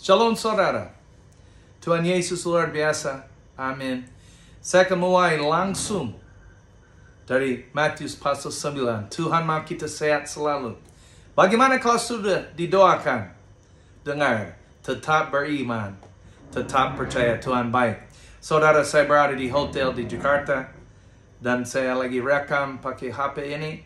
Shalom saudara. Tuhan Yesus luar biasa. Amin. Saya akan mulai langsung dari Matius pasal 9. Tuhan mau kita sehat selalu. Bagaimana kalau sudah didoakan? Dengar, tetap beriman, tetap percaya Tuhan baik. Saudara, saya berada di hotel di Jakarta dan saya lagi rekam pakai HP ini.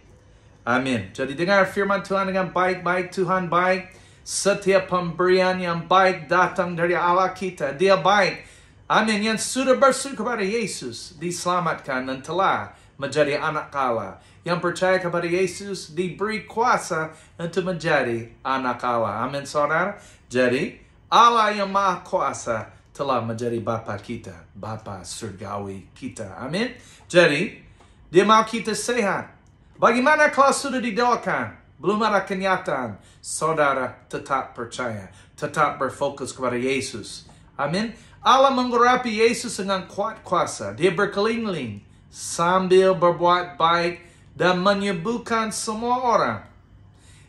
Amin. Jadi dengar firman Tuhan dengan baik-baik. Tuhan baik. Setiap pemberian yang baik datang dari Allah kita. Dia baik. Amin. Yang sudah berseru kepada Yesus diselamatkan dan telah menjadi anak Allah. Yang percaya kepada Yesus diberi kuasa untuk menjadi anak Allah. Amin saudara. Jadi Allah yang maha kuasa telah menjadi Bapa kita. Bapa surgawi kita. Amin. Jadi dia mau kita sehat. Bagaimana kalau sudah didoakan? Belum ada kenyataan. Saudara tetap percaya. Tetap berfokus kepada Yesus. Amin. Allah mengurapi Yesus dengan kuat kuasa. Dia berkeliling sambil berbuat baik dan menyembuhkan semua orang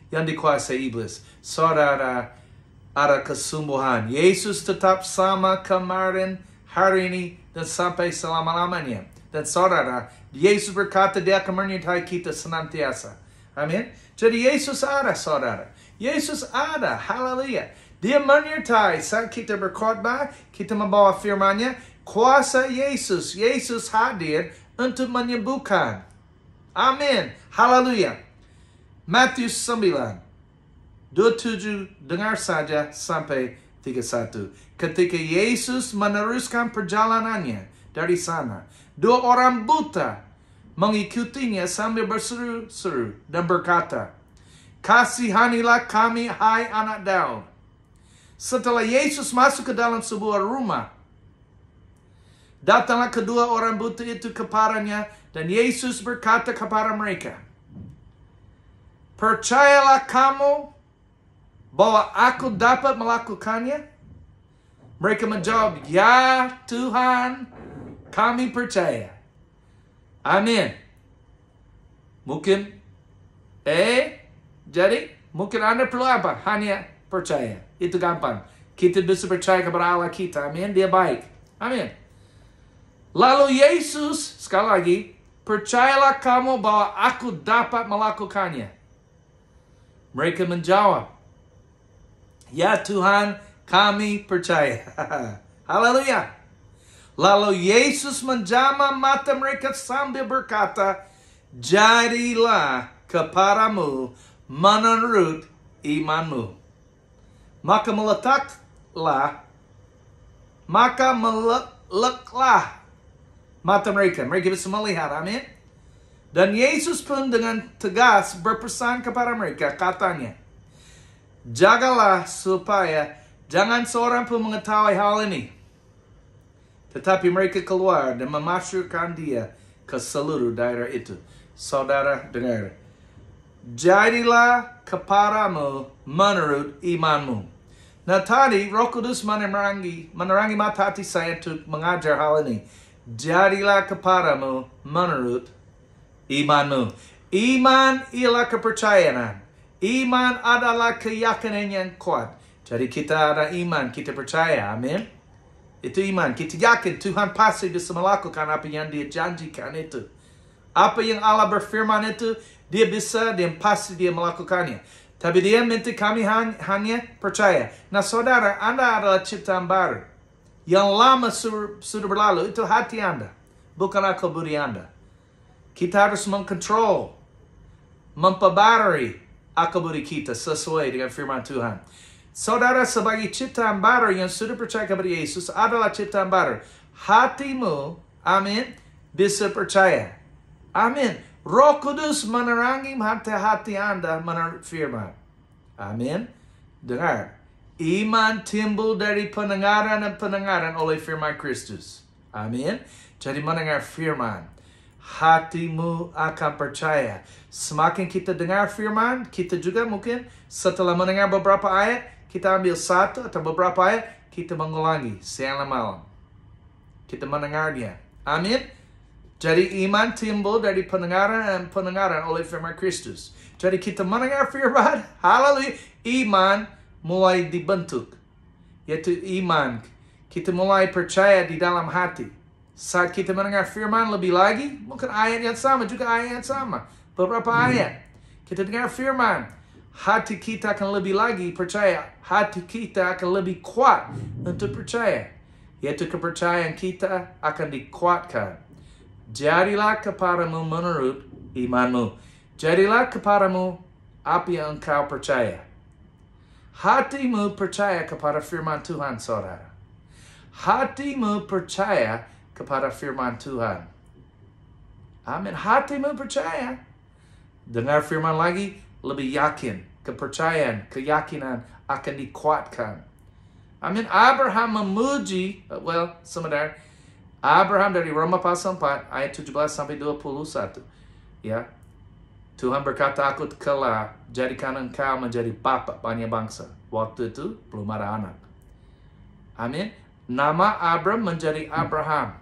yang dikuasai iblis. Saudara, ada kesembuhan. Yesus tetap sama kemarin, hari ini, dan sampai selama-lamanya. Dan saudara, Yesus berkata dia akan menyertai kita senantiasa. Amin. Jadi Yesus ada saudara. Yesus ada. Haleluya. Dia menyertai saat kita berkhotbah, kita membawa firman-Nya. Kuasa Yesus. Yesus hadir untuk menyembuhkan. Amin. Haleluya. Matius 9. 27 dengar saja sampai 31. Ketika Yesus meneruskan perjalanannya dari sana, dua orang buta mengikutinya sambil berseru-seru dan berkata, "Kasihanilah kami, hai anak Daud." Setelah Yesus masuk ke dalam sebuah rumah, datanglah kedua orang buta itu kepadanya dan Yesus berkata kepada mereka, "Percayalah kamu bahwa aku dapat melakukannya?" Mereka menjawab, "Ya Tuhan, kami percaya." Amin. Mungkin, jadi mungkin Anda perlu apa? Hanya percaya. Itu gampang. Kita bisa percaya kepada Allah kita. Amin. Dia baik. Amin. Lalu Yesus, sekali lagi, "Percayalah kamu bahwa aku dapat melakukannya." Mereka menjawab, "Ya Tuhan, kami percaya." Haleluya. Lalu Yesus menjamah mata mereka sambil berkata, "Jadilah kepadamu menurut imanmu." Maka meleklah mata mereka. Mereka bisa melihat. Amin. Dan Yesus pun dengan tegas berpesan kepada mereka, katanya, "Jagalah supaya jangan seorang pun mengetahui hal ini." Tetapi mereka keluar dan memasukkan dia ke seluruh daerah itu. Saudara dengar. Jadilah kepadamu menurut imanmu. Nah tadi Roh Kudus menerangi mata hati saya untuk mengajar hal ini. Jadilah kepadamu menurut imanmu. Iman ialah kepercayaan. Iman adalah keyakinan yang kuat. Jadi kita ada iman, kita percaya. Amin. Itu iman. Kita yakin Tuhan pasti bisa melakukan apa yang dia janjikan itu. Apa yang Allah berfirman itu, dia bisa dan pasti dia melakukannya. Tapi dia minta kami hanya percaya. Nah saudara, Anda adalah ciptaan baru. Yang lama sudah berlalu, itu hati Anda. Bukan akal budi Anda. Kita harus mengkontrol, memperbarui akal budi kita sesuai dengan firman Tuhan. Saudara, sebagai ciptaan baru yang sudah percaya kepada Yesus adalah ciptaan baru. Hatimu, amin, bisa percaya. Amin. Roh Kudus menerangi hati Anda menurut firman. Amin. Dengar. Iman timbul dari pendengaran dan pendengaran oleh firman Kristus. Amin. Jadi mendengar firman, hatimu akan percaya. Semakin kita dengar firman, kita juga mungkin setelah mendengar beberapa ayat, kita ambil satu atau beberapa ayat, kita mengulangi siang dan malam. Kita mendengarnya. Amin. Jadi iman timbul dari pendengaran dan pendengaran oleh firman Kristus. Jadi kita mendengar firman, haleluya, iman mulai dibentuk. yaitu iman. Kita mulai percaya di dalam hati. Saat kita mendengar firman lebih lagi, mungkin ayat yang sama, juga ayat yang sama. Beberapa ayat. Kita dengar firman, hati kita akan lebih lagi percaya. Hati kita akan lebih kuat untuk percaya. Yaitu kepercayaan kita akan dikuatkan. Jadilah kepadamu menurut imanmu. Jadilah kepadamu apa yang engkau percaya. Hatimu percaya kepada firman Tuhan, saudara. Hatimu percaya kepada firman Tuhan. Amin. Hatimu percaya. Dengar firman lagi, lebih yakin. Kepercayaan, keyakinan akan dikuatkan. Amin. Abraham memuji, sebentar. Abraham dari Roma pasal 4 ayat 17 sampai 21. Ya. Tuhan berkata, aku telah jadikan engkau menjadi bapa banyak bangsa. Waktu itu belum ada anak. Amin. Nama Abram menjadi Abraham,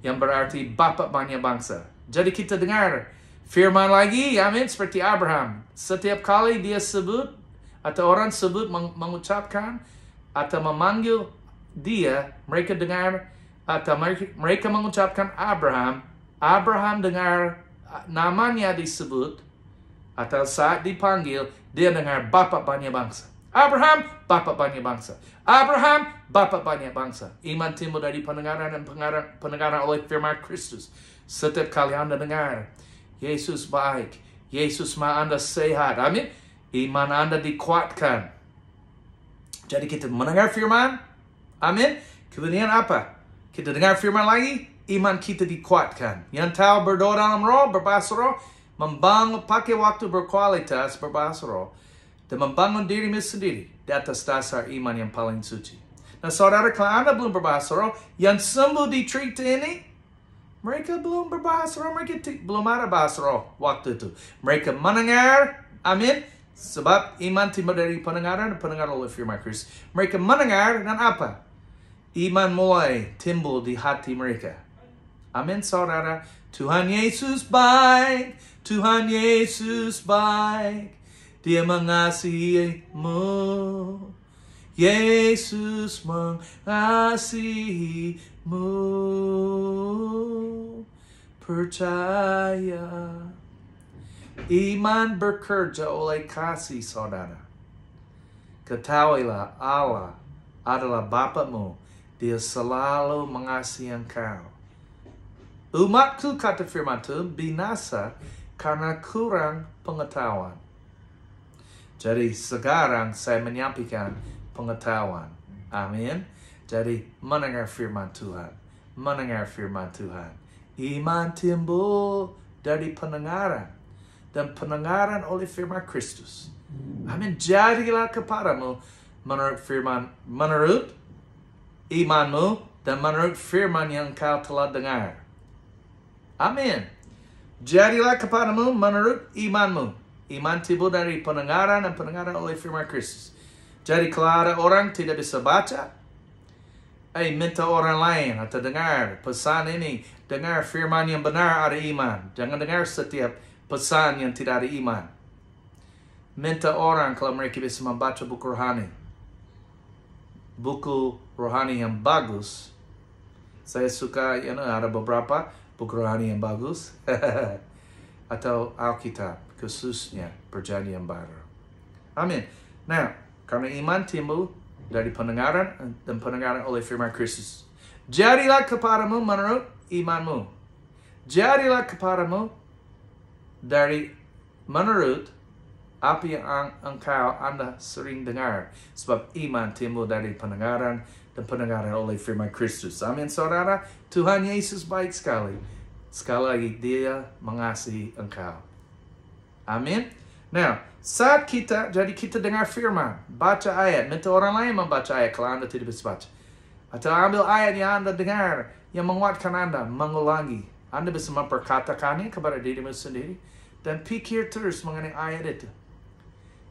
yang berarti bapa banyak bangsa. Jadi kita dengar firman lagi, amin, seperti Abraham. Setiap kali dia sebut, atau orang sebut mengucapkan, atau memanggil dia, mereka dengar, atau mereka mengucapkan Abraham. Abraham dengar namanya disebut, atau saat dipanggil, dia dengar bapa banyak bangsa. Abraham, bapa banyak bangsa. Abraham, bapa banyak bangsa. Iman timbul dari pendengaran dan pendengaran oleh firman Kristus. Setiap kali Anda dengar, Yesus baik, Yesus mau Anda sehat, amin. Iman Anda dikuatkan. Jadi kita mendengar firman, amin. Kemudian apa? Kita dengar firman lagi, iman kita dikuatkan. Yang tahu berdoa dalam roh, berbahasa roh, membangun, pakai waktu berkualitas berbahasa roh, dan membangun dirimu sendiri di atas dasar iman yang paling suci. Nah, saudara, kalau Anda belum berbahasa roh, yang sembuh di cerita ini, mereka belum berbahasa roh, mereka belum ada bahasa roh waktu itu. Mereka mendengar, amin, sebab iman timbul dari pendengaran dan pendengar oleh firman Kristus. Mereka mendengar dan apa? Iman mulai timbul di hati mereka. Amin, saudara. Tuhan Yesus baik, Tuhan Yesus baik, Dia mengasihimu. Yesus mengasihimu. Percaya. Iman bekerja oleh kasih, saudara. Ketahuilah Allah adalah Bapamu. Dia selalu mengasihi engkau. Umatku, kata firman Tuhan, binasa karena kurang pengetahuan. Jadi sekarang saya menyampaikan pengetahuan. Amin. Jadi mendengar firman Tuhan. Mendengar firman Tuhan. Iman timbul dari pendengaran. Dan pendengaran oleh firman Kristus. Amin. Jadilah kepadamu menurut imanmu dan menurut firman yang kau telah dengar. Amin. Jadilah kepadamu menurut imanmu. Iman timbul dari pendengaran dan pendengaran oleh firman Kristus. Jadi kalau ada orang tidak bisa baca, minta orang lain atau dengar pesan ini. Dengar firman yang benar ada iman. Jangan dengar setiap pesan yang tidak ada iman. Minta orang kalau mereka bisa membaca buku rohani. Buku rohani yang bagus. Saya suka, ada beberapa buku rohani yang bagus. Atau Alkitab, khususnya Perjanjian Baru. Amin. Nah, karena iman timbul dari pendengaran dan pendengaran oleh firman Kristus. Jadilah kepadamu menurut imanmu. Jadilah kepadamu dari menurut apa yang Anda sering dengar. Sebab iman timbul dari pendengaran dan pendengaran oleh firman Kristus. Amin, saudara. Tuhan Yesus baik sekali. Sekali lagi, Dia mengasihi engkau. Amin. Nah, saat kita dengar firman, baca ayat, minta orang lain membaca ayat kalau Anda tidak bisa baca. Atau ambil ayat yang Anda dengar, yang menguatkan Anda, mengulangi. Anda bisa memperkatakannya kepada dirimu sendiri. Dan pikir terus mengenai ayat itu.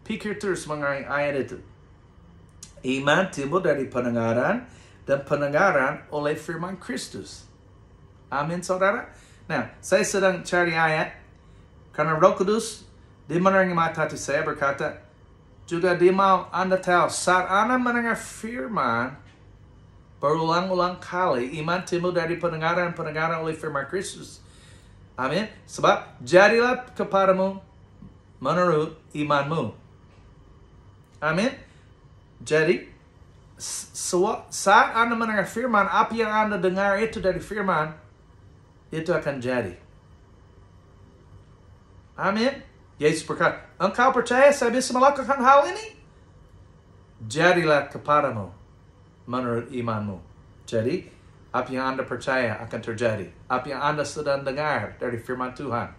Pikir terus mengenai ayat itu. Iman timbul dari pendengaran, dan pendengaran oleh firman Kristus. Amin, saudara. Nah, saya sedang cari ayat. Karena Roh Kudus, di menerangi mata hati saya berkata, juga dia mau Anda tahu, saat Anda mendengar firman, berulang-ulang kali, iman timbul dari pendengaran oleh firman Kristus. Amin. Sebab, jadilah kepadamu menurut imanmu. Amin. Jadi, saat Anda mendengar firman, apa yang Anda dengar itu dari firman, itu akan jadi. Amin. Yesus berkata, engkau percaya saya bisa melakukan hal ini? Jadilah kepadamu menurut imanmu. Jadi, apa yang Anda percaya akan terjadi. Apa yang Anda sedang dengar dari firman Tuhan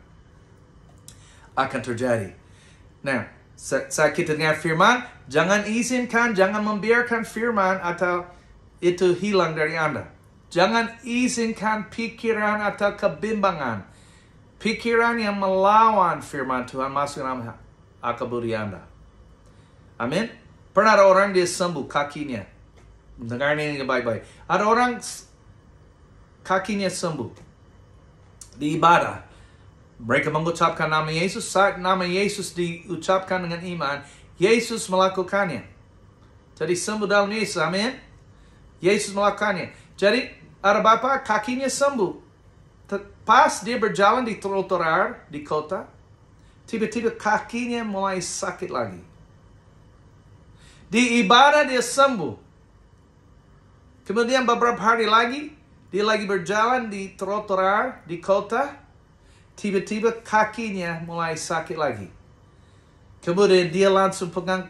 akan terjadi. Nah, saat kita dengar firman, jangan izinkan, jangan membiarkan firman atau itu hilang dari Anda. Jangan izinkan pikiran atau kebimbangan, pikiran yang melawan firman Tuhan masuk dalam akal budi Anda. Amin. Pernah ada orang dia sembuh kakinya. Dengar ini baik-baik. Ada orang kakinya sembuh di ibadah. Mereka mengucapkan nama Yesus. Saat nama Yesus diucapkan dengan iman, Yesus melakukannya. Jadi sembuh dalam Yesus. Amin. Yesus melakukannya. Jadi ada bapak kakinya sembuh. Pas dia berjalan di trotoar di kota, tiba-tiba kakinya mulai sakit lagi. Di ibadah dia sembuh. Kemudian beberapa hari lagi, dia lagi berjalan di trotoar di kota, tiba-tiba kakinya mulai sakit lagi. Kemudian dia langsung pegang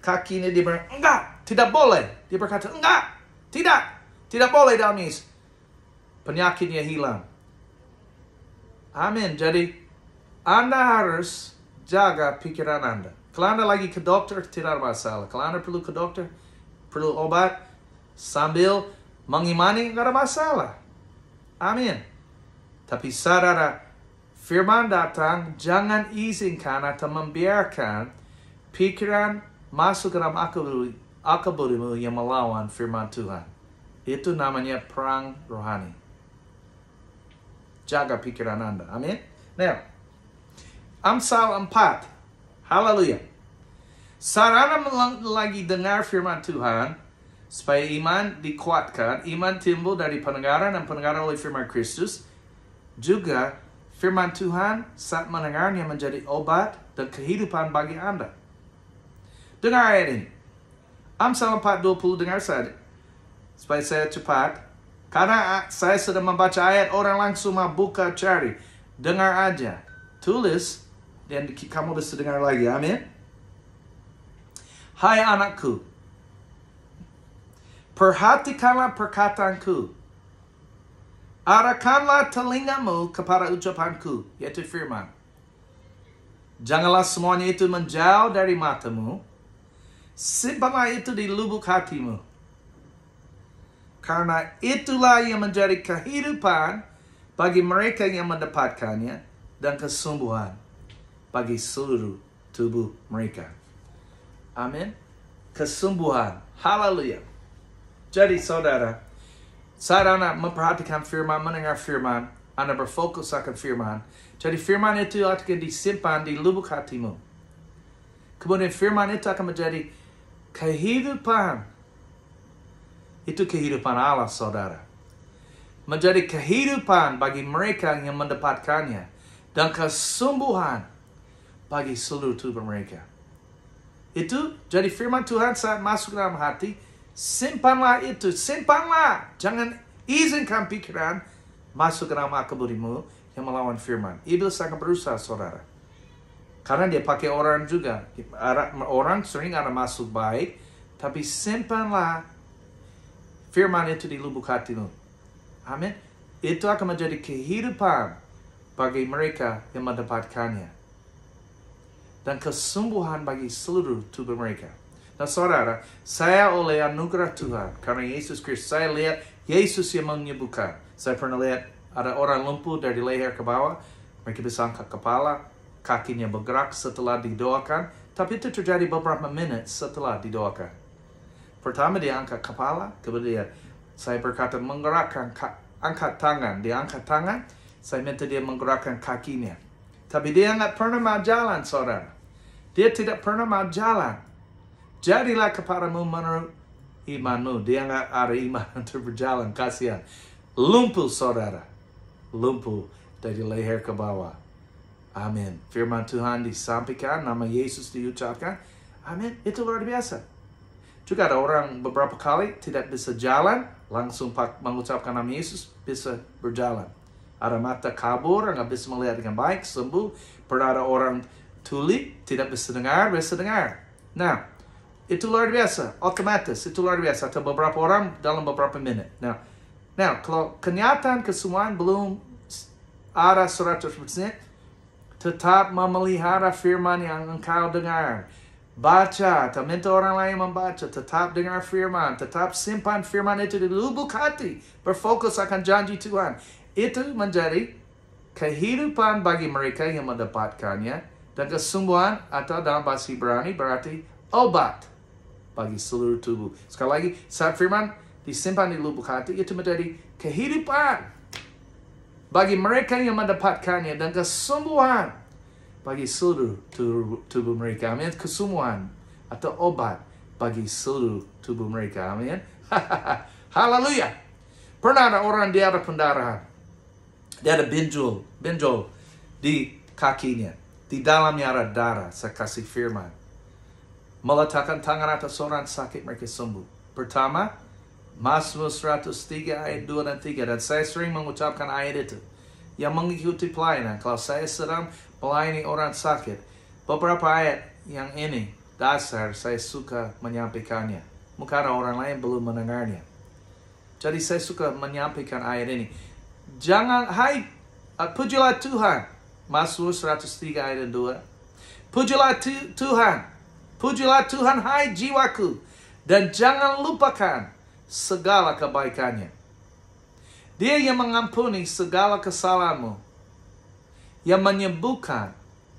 kakinya, dia bilang, enggak, tidak boleh. Dia berkata, enggak, tidak boleh dalam Yesus. Penyakitnya hilang. Amin. Jadi, Anda harus jaga pikiran Anda. Kalau Anda lagi ke dokter, tidak ada masalah. Kalau Anda perlu ke dokter, perlu obat, sambil mengimani, tidak ada masalah. Amin. Tapi saudara, firman datang, jangan izinkan atau membiarkan pikiran masuk ke dalam akal budimu yang melawan firman Tuhan. Itu namanya perang rohani. Jaga pikiran Anda. Amin. Nah, Amsal 4. Haleluya. Saat Anda lagi dengar firman Tuhan, supaya iman dikuatkan, iman timbul dari pendengaran dan pendengaran oleh firman Kristus. Juga firman Tuhan saat mendengarnya menjadi obat dan kehidupan bagi Anda. Dengar ayat ini. Amsal 4:20, dengar saja. Supaya saya cepat. Karena saya sedang membaca ayat, orang langsung mau buka cari. Dengar aja. Tulis, dan kamu bisa dengar lagi. Amin. Hai anakku, perhatikanlah perkataanku. Arahkanlah telingamu kepada ucapanku, yaitu firman. Janganlah semuanya itu menjauh dari matamu. Simpanlah itu di lubuk hatimu. Karena itulah yang menjadi kehidupan bagi mereka yang mendapatkannya dan kesembuhan bagi seluruh tubuh mereka. Amin. Kesembuhan. Haleluya. Jadi saudara, saat Anda memperhatikan firman, mendengar firman, Anda berfokus akan firman. Jadi firman itu akan disimpan di lubuk hatimu. Kemudian firman itu akan menjadi kehidupan. Itu kehidupan Allah, saudara. Menjadi kehidupan bagi mereka yang mendapatkannya. Dan kesembuhan bagi seluruh tubuh mereka. Itu jadi firman Tuhan saat masuk dalam hati. Simpanlah itu. Simpanlah. Jangan izinkan pikiran masuk ke dalam akal budimu yang melawan firman. Iblis akan berusaha, saudara. Karena dia pakai orang juga. Orang sering ada masuk baik. Tapi simpanlah firman itu di lubuk hatimu. Amin. Itu akan menjadi kehidupan bagi mereka yang mendapatkannya. Dan kesembuhan bagi seluruh tubuh mereka. Nah saudara, saya oleh anugerah Tuhan, karena Yesus Kristus, saya lihat Yesus yang menyembuhkan. Saya pernah lihat ada orang lumpuh dari leher ke bawah. Mereka bisa angkat kepala, kakinya bergerak setelah didoakan. Tapi itu terjadi beberapa menit setelah didoakan. Pertama dia angkat kepala, kemudian saya berkata menggerakkan, angkat tangan. Dia angkat tangan, saya minta dia menggerakkan kakinya. Tapi dia nggak pernah mau jalan, saudara. Dia tidak pernah mau jalan. Jadilah kepadamu menurut imanmu. Dia nggak ada iman untuk berjalan, kasihan. Lumpuh saudara. Lumpuh dari leher ke bawah. Amin. Firman Tuhan disampaikan, nama Yesus diucapkan. Amin. Itu luar biasa. Juga ada orang beberapa kali tidak bisa jalan, langsung mengucapkan nama Yesus, bisa berjalan. Ada mata kabur, nggak bisa melihat dengan baik, sembuh. Pernah ada orang tuli, tidak bisa dengar, bisa dengar. Nah, itu luar biasa, otomatis, itu luar biasa. Atau beberapa orang dalam beberapa menit. Nah, kalau kenyataan kesemuaan belum ada 100%, tetap memelihara firman yang engkau dengar. Baca, atau minta orang lain membaca, tetap dengar firman, tetap simpan firman itu di lubuk hati, berfokus akan janji Tuhan. Itu menjadi kehidupan bagi mereka yang mendapatkannya, dan kesembuhan atau dalam bahasa Ibrani berarti obat bagi seluruh tubuh. Sekali lagi, saat firman disimpan di lubuk hati, itu menjadi kehidupan bagi mereka yang mendapatkannya, dan kesembuhan bagi seluruh tubuh mereka. Amin. Kesembuhan atau obat bagi seluruh tubuh mereka. Amin. Haleluya. Pernah ada orang dia ada pendarahan. Dia ada benjol di kakinya. Di dalamnya ada darah. Saya kasih firman. Meletakkan tangan atas orang sakit, mereka sembuh. Pertama, Mazmur 103 ayat 2 dan 3. Dan saya sering mengucapkan ayat itu. Yang mengikuti pelayanan. Kalau saya sedang melayani orang sakit, beberapa ayat yang ini dasar saya suka menyampaikannya. Mungkin orang lain belum mendengarnya. Jadi saya suka menyampaikan ayat ini. Pujilah Tuhan. Mazmur 103 ayat 2. Pujilah Tuhan. Pujilah Tuhan hai jiwaku. Dan jangan lupakan segala kebaikannya. Dia yang mengampuni segala kesalahanmu, yang menyembuhkan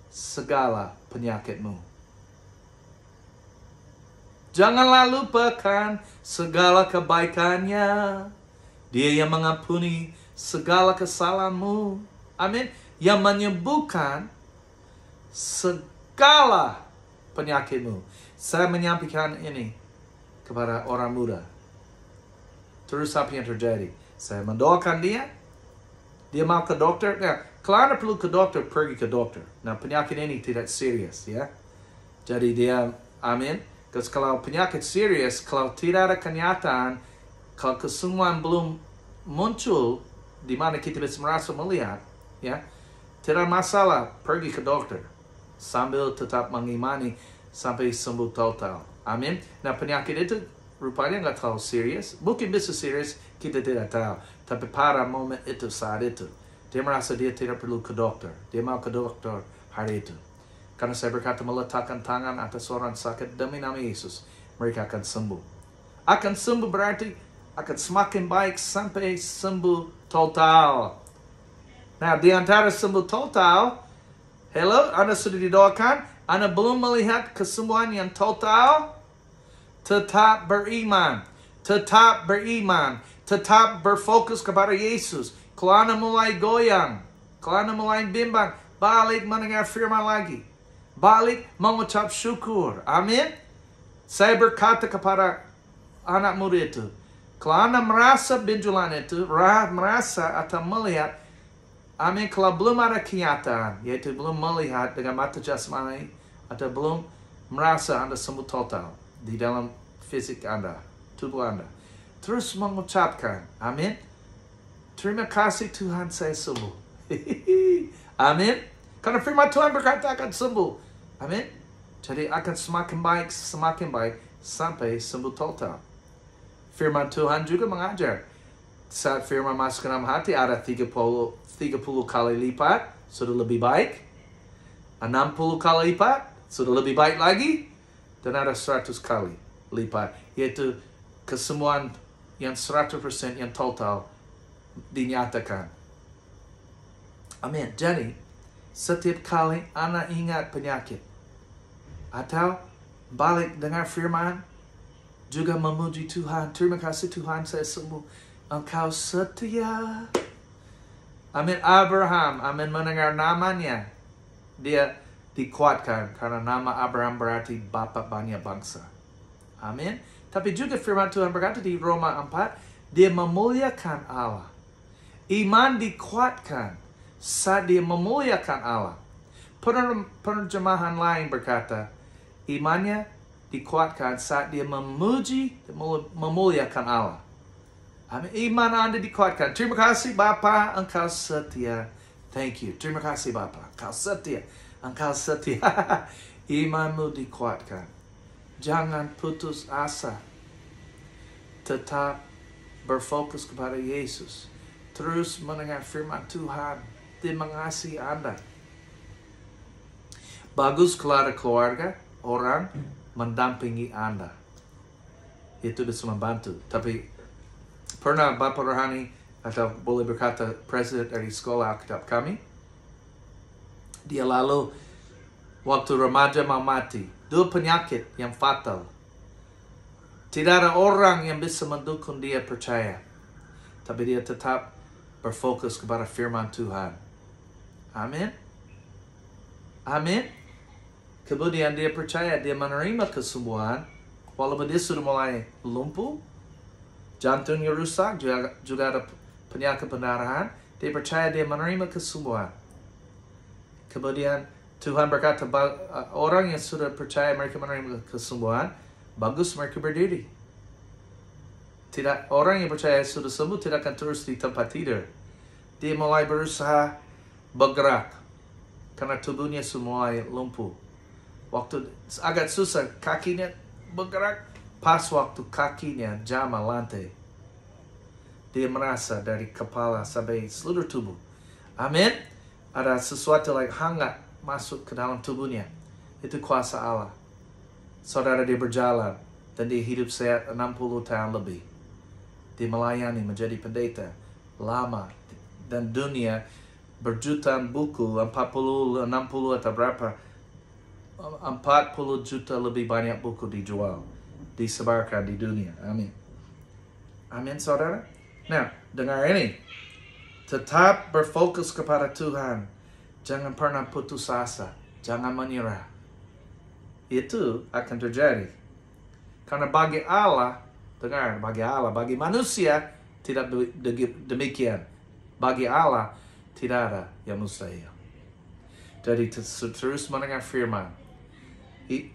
segala penyakitmu. Janganlah lupakan segala kebaikannya. Dia yang mengampuni segala kesalahanmu. Amin. Yang menyembuhkan segala penyakitmu. Saya menyampaikan ini kepada orang muda. Terus apa yang terjadi? Saya mendoakan dia mau ke dokter. Nah, kalau Anda perlu ke dokter, pergi ke dokter. Nah, penyakit ini tidak serius, ya. Jadi dia, amin. Kalau penyakit serius, kalau tidak ada kenyataan, kalau kesembuhan belum muncul, di mana kita bisa merasa melihat, ya, tidak masalah, pergi ke dokter. Sambil tetap mengimani sampai sembuh total. Amin. Nah, penyakit itu rupanya nggak terlalu serius. Mungkin bisa serius, kita tidak tahu. Tapi pada momen itu, saat itu, dia merasa dia tidak perlu ke dokter. Dia mau ke dokter hari itu. Karena saya berkata meletakkan tangan atas orang sakit demi nama Yesus, mereka akan sembuh. Akan sembuh berarti akan semakin baik sampai sembuh total. Nah, di antara sembuh total, hello, Anda sudah didoakan, Anda belum melihat kesembuhan yang total, tetap beriman, tetap beriman, tetap berfokus kepada Yesus. Kalau Anda mulai goyang, kalau Anda mulai bimbang, balik mendengar firman lagi. Balik mengucap syukur. Amin. Saya berkata kepada anak muda itu, kalau Anda merasa benjolan itu, merasa atau melihat, amin, kalau belum ada kenyataan, yaitu belum melihat dengan mata jasmani, atau belum merasa Anda sembuh total di dalam fisik Anda, tubuh Anda, terus mengucapkan, amin, terima kasih Tuhan saya sembuh. Amin. Karena firman Tuhan berkata akan sembuh. Amin. Jadi akan semakin baik sampai sembuh total. Firman Tuhan juga mengajar. Saat firman masuk ke dalam hati ada 30 kali lipat, sudah lebih baik. 60 kali lipat, sudah lebih baik lagi. Dan ada 100 kali lipat. Yaitu kesembuhan yang 100% yang total dinyatakan. Amin. Jadi, setiap kali Anda ingat penyakit, atau balik dengar firman, juga memuji Tuhan. Terima kasih Tuhan saya sembuh. Engkau setia. Amin. Abraham, amin, mendengar namanya, dia dikuatkan. Karena nama Abraham berarti bapa banyak bangsa. Amin. Tapi juga firman Tuhan berkata di Roma 4, dia memuliakan Allah. Iman dikuatkan saat dia memuliakan Allah. Penerjemahan lain berkata, imannya dikuatkan saat dia memuji dan memuliakan Allah. Amin. Iman Anda dikuatkan. Terima kasih Bapa, Engkau setia. Thank you. Terima kasih Bapa, Engkau setia. Engkau setia. Imanmu dikuatkan. Jangan putus asa. Tetap berfokus kepada Yesus. Terus mendengar firman Tuhan. Dia mengasihi Anda. Bagus kalau ada keluarga, orang mendampingi Anda. Itu bisa membantu. Tapi pernah Bapak Rohani atau boleh berkata presiden dari sekolah Alkitab kami, dia lalu waktu remaja mau mati, 2 penyakit yang fatal. Tidak ada orang yang bisa mendukung dia percaya. Tapi dia tetap berfokus kepada firman Tuhan. Amin. Amin. Kemudian dia percaya, dia menerima kesembuhan. Walaupun dia sudah mulai lumpuh, jantungnya rusak, juga ada penyakit pendarahan. Dia percaya dia menerima kesembuhan. Kemudian Tuhan berkata, orang yang sudah percaya mereka menerima kesembuhan, bagus mereka berdiri. Orang yang percaya sudah sembuh tidak akan terus di tempat tidur. Dia mulai berusaha bergerak karena tubuhnya semua lumpuh. Waktu agak susah kakinya bergerak, pas waktu kakinya jama lantai, dia merasa dari kepala sampai seluruh tubuh. Amin. Ada sesuatu yang hangat masuk ke dalam tubuhnya. Itu kuasa Allah. Saudara dia berjalan dan dia hidup sehat 60 tahun lebih. Dia melayani menjadi pendeta lama, dan dunia berjutaan buku, 40, 60 atau berapa, 40 juta lebih banyak buku dijual, disebarkan di dunia. Amin. Amin saudara. Nah, dengar ini. Tetap berfokus kepada Tuhan. Jangan pernah putus asa. Jangan menyerah. Itu akan terjadi. Karena bagi Allah, dengar, bagi Allah, bagi manusia tidak demikian. Bagi Allah tidak ada yang mustahil. Jadi terus mendengar firman.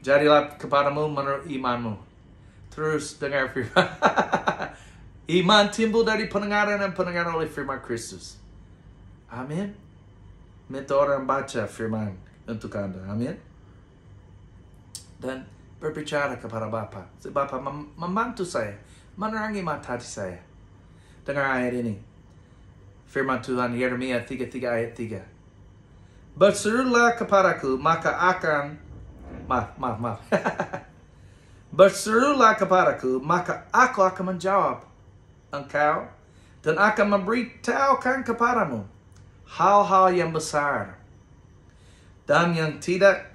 Jadilah kepadamu menurut imanmu. Terus dengar firman. Iman timbul dari pendengaran dan pendengaran oleh firman Kristus. Amin. Minta orang baca firman untuk Anda. Amin. Dan berbicara kepada Bapa. Bapa membantu saya. Menerangi mata hati saya. Dengar ayat ini. Firman Tuhan Yeremia 33 ayat 3. Berserulah kepadaku maka akan Maaf. Berserulah kepadaku, maka aku akan menjawab engkau dan akan memberitahukan kepadamu hal-hal yang besar dan yang tidak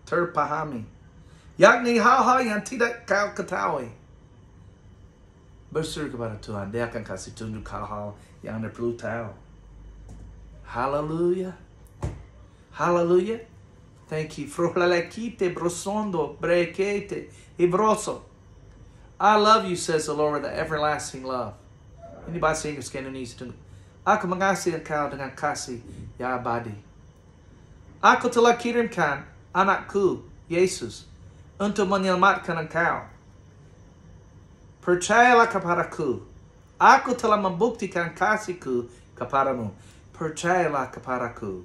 terpahami, yakni hal-hal yang tidak kau ketahui. Berseru kepada Tuhan, dia akan kasih tunjuk hal-hal yang Anda perlu tahu. Haleluya. Haleluya. Thank you. Frolalekite brosondo brekete ibroso. I love you, says the Lord, with an everlasting love. Ini bahasa Inggris ke Indonesia. Aku mengasihi engkau dengan kasih yang abadi. Aku telah kirimkan anakku, Yesus, untuk menyelamatkan engkau. Percayalah kepadaku. Aku telah membuktikan kasihku kepadamu. Percayalah kepadaku.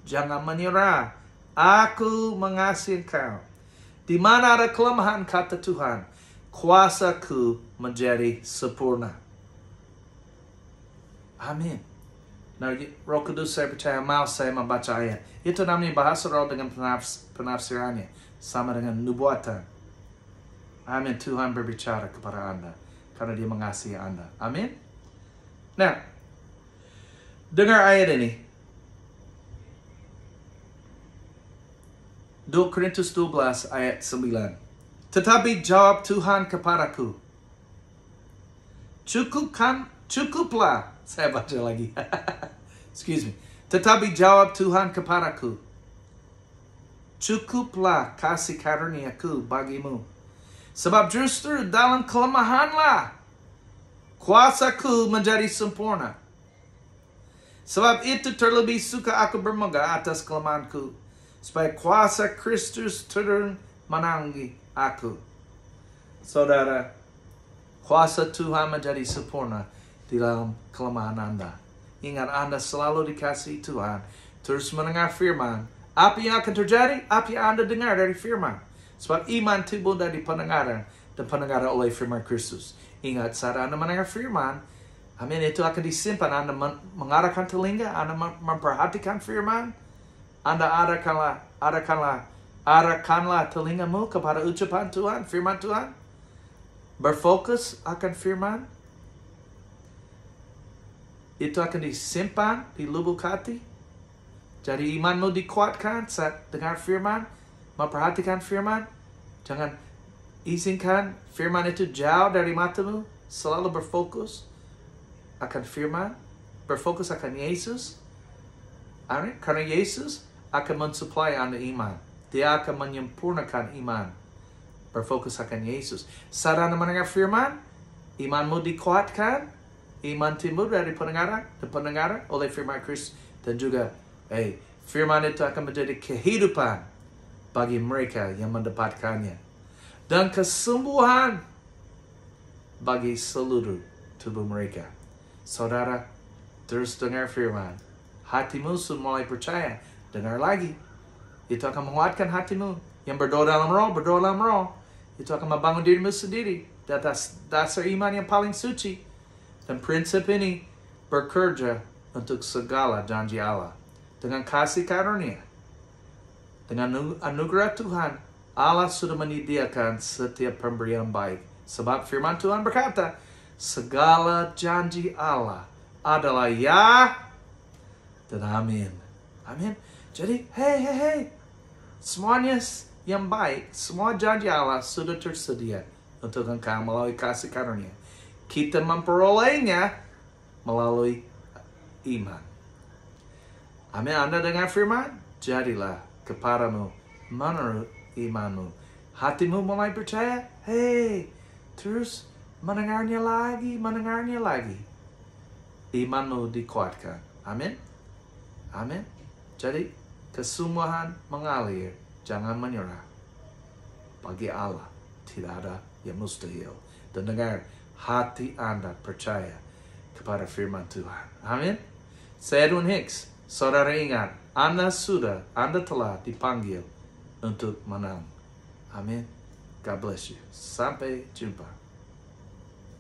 Jangan menyerah. Aku mengasihi engkau. Di mana ada kelemahan, kata Tuhan, kuasaku menjadi sempurna. Amin. Nah, Roh Kudus saya percaya mau saya membaca ayat. Itu namanya bahasa roh dengan penafsirannya. Sama dengan nubuatan. Amin. Tuhan berbicara kepada Anda. Karena dia mengasihi Anda. Amin. Nah, dengar ayat ini. 2 Korintus 12 ayat 9. Tetapi jawab Tuhan kepadaku. Cukuplah. Saya baca lagi. Excuse me. Tetapi jawab Tuhan kepadaku. Cukuplah kasih karuniaku bagimu. Sebab justru dalam kelemahanlah kuasaku menjadi sempurna. Sebab itu terlebih suka aku bermegah atas kelemahanku, supaya kuasa Kristus turun menanggi aku. Saudara, kuasa Tuhan menjadi sempurna di dalam kelemahan Anda. Ingat, Anda selalu dikasihi Tuhan. Terus mendengar firman. Apa yang akan terjadi? Apa yang Anda dengar dari firman? Sebab iman timbul dari pendengaran, dan pendengaran oleh firman Kristus. Ingat, saat Anda mendengar firman, amin, itu akan disimpan. Anda mengarahkan telinga, Anda memperhatikan firman. Anda arahkanlah telingamu kepada ucapan Tuhan, firman Tuhan. Berfokus akan firman. Itu akan disimpan di lubuk hati. Jadi imanmu dikuatkan saat dengar firman, memperhatikan firman. Jangan izinkan firman itu jauh dari matamu. Selalu berfokus akan firman, berfokus akan Yesus. Karena Yesus akan mensuplai Anda iman. Dia akan menyempurnakan iman. Berfokus akan Yesus. Saat Anda mendengar firman, imanmu dikuatkan, iman timbul dari pendengaran oleh firman Kristus. Dan juga, firman itu akan menjadi kehidupan bagi mereka yang mendapatkannya. Dan kesembuhan bagi seluruh tubuh mereka. Saudara, terus dengar firman. Hatimu sudah mulai percaya. Dengar lagi. Itu akan menguatkan hatimu. Yang berdoa dalam roh. Itu akan membangun dirimu sendiri. Di atas dasar iman yang paling suci. Dan prinsip ini bekerja untuk segala janji Allah. Dengan kasih karunia. Dengan anugerah Tuhan. Allah sudah menyediakan setiap pemberian baik. Sebab firman Tuhan berkata, segala janji Allah adalah ya dan amin. Amin. Jadi, hey. Semuanya yang baik, semua janji Allah sudah tersedia untuk engkau melalui kasih karunia. Kita memperolehnya melalui iman. Amin. Anda dengar firman? Jadilah kepadamu menurut imanmu. Hatimu mulai percaya? Terus mendengarnya lagi. Imanmu dikuatkan. Amin. Jadi, kesembuhan mengalir. Jangan menyerah. Bagi Allah, tidak ada yang mustahil. Dan dengar, hati Anda percaya kepada firman Tuhan. Amin. Saya Edwin Hicks. Saudara ingat, Anda telah dipanggil untuk menang. Amin. God bless you. Sampai jumpa.